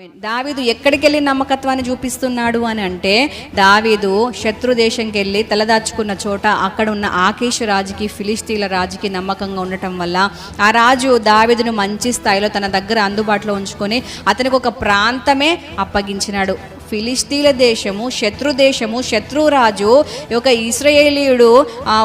దావీదు ఎక్కడికి వెళ్ళి నమ్మకత్వాన్ని చూపిస్తున్నాడు అని అంటే, దావీదు శత్రు దేశంకి వెళ్ళి తలదాచుకున్న చోట అక్కడ ఉన్న ఆకీషు రాజుకి, ఫిలిస్తీన్ల రాజుకి నమ్మకంగా ఉండటం వల్ల ఆ రాజు దావీదును మంచి స్థాయిలో తన దగ్గర అందుబాటులో ఉంచుకొని అతనికి ఒక ప్రాంతమే అప్పగించినాడు. ఫిలిస్తీన్ల దేశము శత్రురాజు ఒక ఇశ్రాయేలీయుడు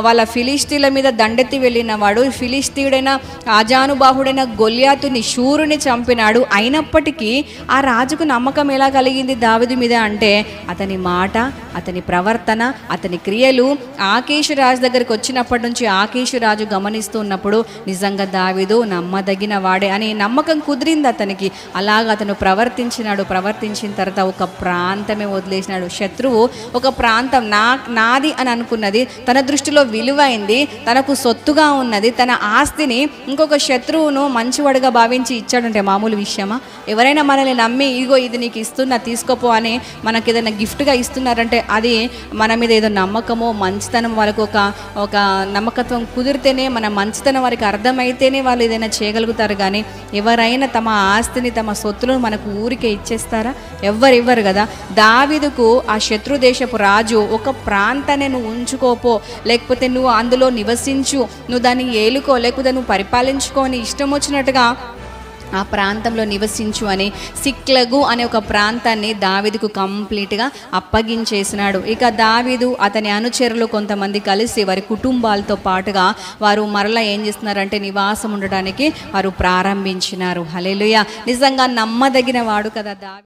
వాళ్ళ ఫిలిస్తీన్ల మీద దండెత్తి వెళ్ళిన వాడు, ఫిలిస్తీయుడైన ఆజానుబాహుడైన గొల్యాతుని శూరుని చంపినాడు. అయినప్పటికీ ఆ రాజుకు నమ్మకం ఎలా కలిగింది దావీదు మీద అంటే, అతని మాట, అతని ప్రవర్తన, అతని క్రియలు ఆకీషు రాజు దగ్గరికి వచ్చినప్పటి నుంచి ఆకీషు రాజు గమనిస్తూ ఉన్నప్పుడు నిజంగా దావీదు నమ్మదగిన వాడే అని నమ్మకం కుదిరింది అతనికి. అలాగ అతను ప్రవర్తించిన తర్వాత ఒక ప్రాంతమే వదిలేసినాడు. శత్రువు ఒక ప్రాంతం నాది అని అనుకున్నది, తన దృష్టిలో విలువైంది, తనకు సొత్తుగా ఉన్నది, తన ఆస్తిని ఇంకొక శత్రువును మంచివాడుగా భావించి ఇచ్చాడంటే మామూలు విషయమా? ఎవరైనా మనల్ని నమ్మి ఇదిగో ఇది నీకు ఇస్తున్నా తీసుకోపో అని మనకి ఏదైనా గిఫ్ట్గా ఇస్తున్నారంటే అది మన మీద ఏదో నమ్మకమో మంచితనం, వాళ్ళకు ఒక నమ్మకత్వం కుదిరితేనే, మన మంచితనం వారికి అర్థమైతేనే వాళ్ళు ఏదైనా చేయగలుగుతారు. కానీ ఎవరైనా తమ ఆస్తిని, తమ సొత్తులను మనకు ఊరికే ఇచ్చేస్తారా? ఇవ్వరు కదా. దావీదుకు ఆ శత్రు దేశపు రాజు ఒక ప్రాంతాన్ని నువ్వు ఉంచుకోపో, లేకపోతే నువ్వు అందులో నివసించు, నువ్వు దాన్ని ఏలుకో, లేకపోతే నువ్వు పరిపాలించుకో అని ఇష్టం వచ్చినట్టుగా ఆ ప్రాంతంలో నివసించు అని సిక్లగు అనే ఒక ప్రాంతాన్ని దావీదుకు కంప్లీట్గా అప్పగించేసినాడు. ఇక దావీదు అతని అనుచరులు కొంతమంది కలిసి వారి కుటుంబాలతో పాటుగా వారు మరలా ఏం చేస్తున్నారంటే నివాసం ఉండడానికి వారు ప్రారంభించినారు. హల్లెలూయా. నిజంగా నమ్మదగిన వాడు కదా దావీదు.